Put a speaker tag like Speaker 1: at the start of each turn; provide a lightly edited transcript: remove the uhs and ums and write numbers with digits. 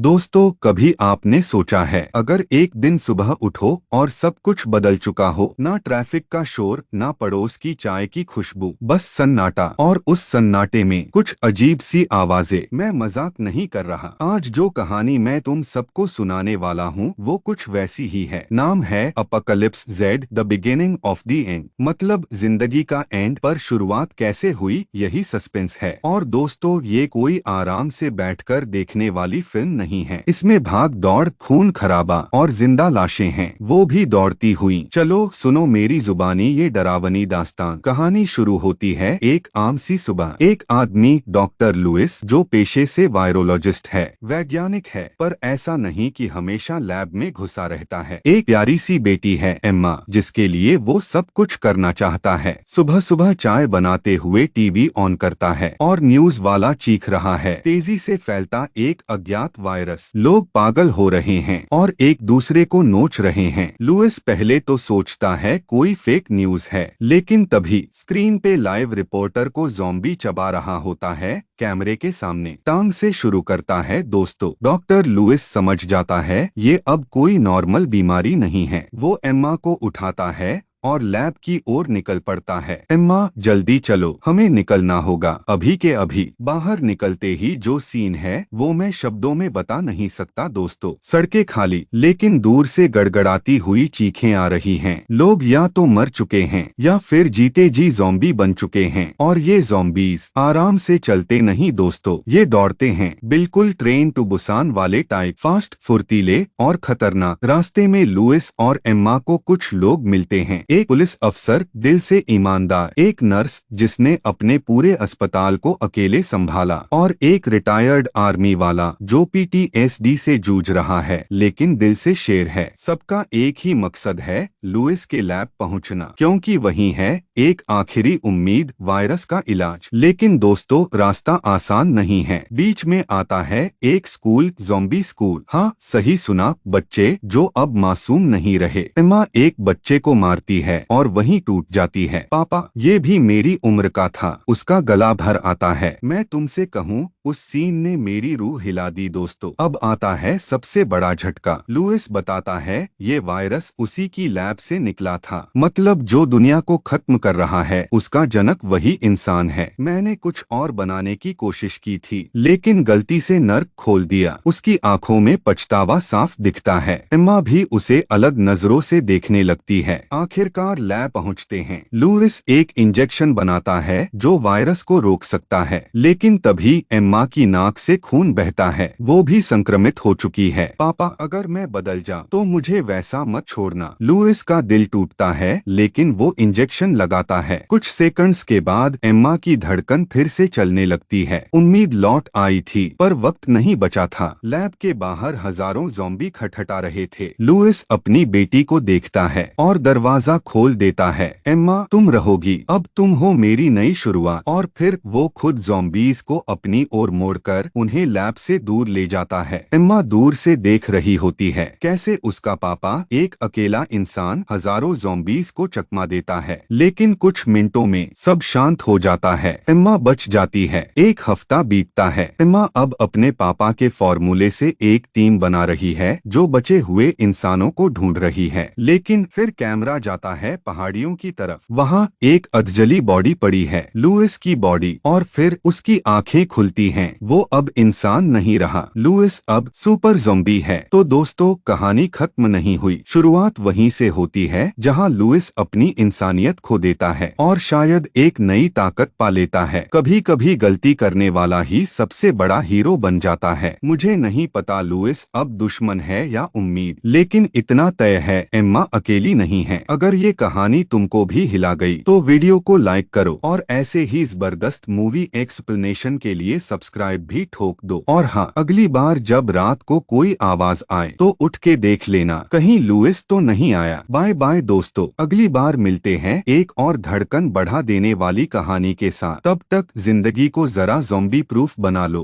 Speaker 1: दोस्तों, कभी आपने सोचा है अगर एक दिन सुबह उठो और सब कुछ बदल चुका हो, ना ट्रैफिक का शोर, ना पड़ोस की चाय की खुशबू, बस सन्नाटा, और उस सन्नाटे में कुछ अजीब सी आवाजें। मैं मजाक नहीं कर रहा। आज जो कहानी मैं तुम सबको सुनाने वाला हूँ वो कुछ वैसी ही है। नाम है apocalypse Z, the beginning of the end. मतलब जिंदगी का एंड, पर शुरुआत कैसे हुई यही सस्पेंस है। और दोस्तों, ये कोई आराम से बैठकर देखने वाली फिल्म नहीं है। इसमें भाग दौड़, खून खराबा और जिंदा लाशें हैं, वो भी दौड़ती हुई। चलो सुनो मेरी जुबानी ये डरावनी दास्तान। कहानी शुरू होती है एक आम सी सुबह। एक आदमी, डॉक्टर लुइस, जो पेशे से वायरोलॉजिस्ट है, वैज्ञानिक है, पर ऐसा नहीं कि हमेशा लैब में घुसा रहता है। एक प्यारी सी बेटी है, एम्मा, जिसके लिए वो सब कुछ करना चाहता है। सुबह सुबह चाय बनाते हुए टीवी ऑन करता है और न्यूज वाला चीख रहा है, तेजी से फैलता एक अज्ञात वायरस, लोग पागल हो रहे हैं और एक दूसरे को नोच रहे हैं। लुइस पहले तो सोचता है कोई फेक न्यूज है, लेकिन तभी स्क्रीन पे लाइव रिपोर्टर को ज़ॉम्बी चबा रहा होता है, कैमरे के सामने। टांग से शुरू करता है दोस्तों। डॉक्टर लुइस समझ जाता है ये अब कोई नॉर्मल बीमारी नहीं है। वो एम्मा को उठाता है और लैब की ओर निकल पड़ता है। एम्मा, जल्दी चलो, हमें निकलना होगा, अभी के अभी। बाहर निकलते ही जो सीन है वो मैं शब्दों में बता नहीं सकता दोस्तों। सड़कें खाली, लेकिन दूर से गड़गड़ाती हुई चीखें आ रही हैं। लोग या तो मर चुके हैं या फिर जीते जी ज़ॉम्बी बन चुके हैं। और ये ज़ॉम्बीज आराम से चलते नहीं दोस्तों, ये दौड़ते हैं, बिल्कुल ट्रेन टू बुसान वाले टाइप, फास्ट, फुर्तीले और खतरनाक। रास्ते में लुइस और एम्मा को कुछ लोग मिलते हैं। एक पुलिस अफसर, दिल से ईमानदार, एक नर्स जिसने अपने पूरे अस्पताल को अकेले संभाला, और एक रिटायर्ड आर्मी वाला जो पीटीएसडी से जूझ रहा है लेकिन दिल से शेर है। सबका एक ही मकसद है, लुइस के लैब पहुंचना, क्योंकि वही है एक आखिरी उम्मीद, वायरस का इलाज। लेकिन दोस्तों, रास्ता आसान नहीं है। बीच में आता है एक स्कूल, ज़ॉम्बी स्कूल। हाँ, सही सुना, बच्चे जो अब मासूम नहीं रहे। एम्मा एक बच्चे को मारती है और वहीं टूट जाती है। पापा, ये भी मेरी उम्र का था, उसका गला भर आता है। मैं तुमसे कहूँ, उस सीन ने मेरी रूह हिला दी दोस्तों। अब आता है सबसे बड़ा झटका। लुइस बताता है ये वायरस उसी की लैब से निकला था। मतलब जो दुनिया को खत्म कर रहा है उसका जनक वही इंसान है। मैंने कुछ और बनाने की कोशिश की थी, लेकिन गलती से नर्क खोल दिया। उसकी आंखों में पछतावा साफ दिखता है। एम्मा भी उसे अलग नजरों से देखने लगती है। आखिरकार लैब पहुंचते हैं। लुइस एक इंजेक्शन बनाता है जो वायरस को रोक सकता है, लेकिन तभी एम्मा की नाक से खून बहता है। वो भी संक्रमित हो चुकी है। पापा, अगर मैं बदल जाऊं तो मुझे वैसा मत छोड़ना। लुइस का दिल टूटता है, लेकिन वो इंजेक्शन लगाता है। कुछ सेकंड्स के बाद एम्मा की धड़कन फिर से चलने लगती है। उम्मीद लौट आई थी, पर वक्त नहीं बचा था। लैब के बाहर हजारों ज़ॉम्बी खटखटा रहे थे। लुइस अपनी बेटी को देखता है और दरवाजा खोल देता है। एम्मा, तुम रहोगी, अब तुम हो मेरी नई शुरुआत। और फिर वो खुद ज़ॉम्बीज को अपनी ओर मोड़कर उन्हें लैब से दूर ले जाता है। एम्मा दूर से देख रही होती है कैसे उसका पापा, एक अकेला इंसान, हजारों ज़ॉम्बीज को चकमा देता है। लेकिन कुछ मिनटों में सब शांत हो जाता है। एम्मा बच जाती है। एक हफ्ता बीतता है। एम्मा अब अपने पापा के फॉर्मूले से एक टीम बना रही है जो बचे हुए इंसानों को ढूंढ रही है। लेकिन फिर कैमरा जाता है पहाड़ियों की तरफ। वहाँ एक अधजली बॉडी पड़ी है, लुइस की बॉडी। और फिर उसकी आंखें खुलती हैं। वो अब इंसान नहीं रहा, लुइस अब सुपर ज़ॉम्बी है। तो दोस्तों, कहानी खत्म नहीं हुई। शुरुआत वहीं से होती है जहां लुइस अपनी इंसानियत खो देता है और शायद एक नई ताकत पा लेता है। कभी कभी गलती करने वाला ही सबसे बड़ा हीरो बन जाता है। मुझे नहीं पता लुइस अब दुश्मन है या उम्मीद, लेकिन इतना तय है, एम्मा अकेली नहीं है। अगर ये कहानी तुमको भी हिला गई तो वीडियो को लाइक करो और ऐसे ही जबरदस्त मूवी एक्सप्लेनेशन के लिए सब्सक्राइब भी ठोक दो। और हाँ, अगली बार जब रात को कोई आवाज आए तो उठ के देख लेना कहीं लुइस तो नहीं आया। बाय बाय दोस्तों, अगली बार मिलते हैं एक और धड़कन बढ़ा देने वाली कहानी के साथ। तब तक जिंदगी को जरा ज़ॉम्बी प्रूफ बना लो।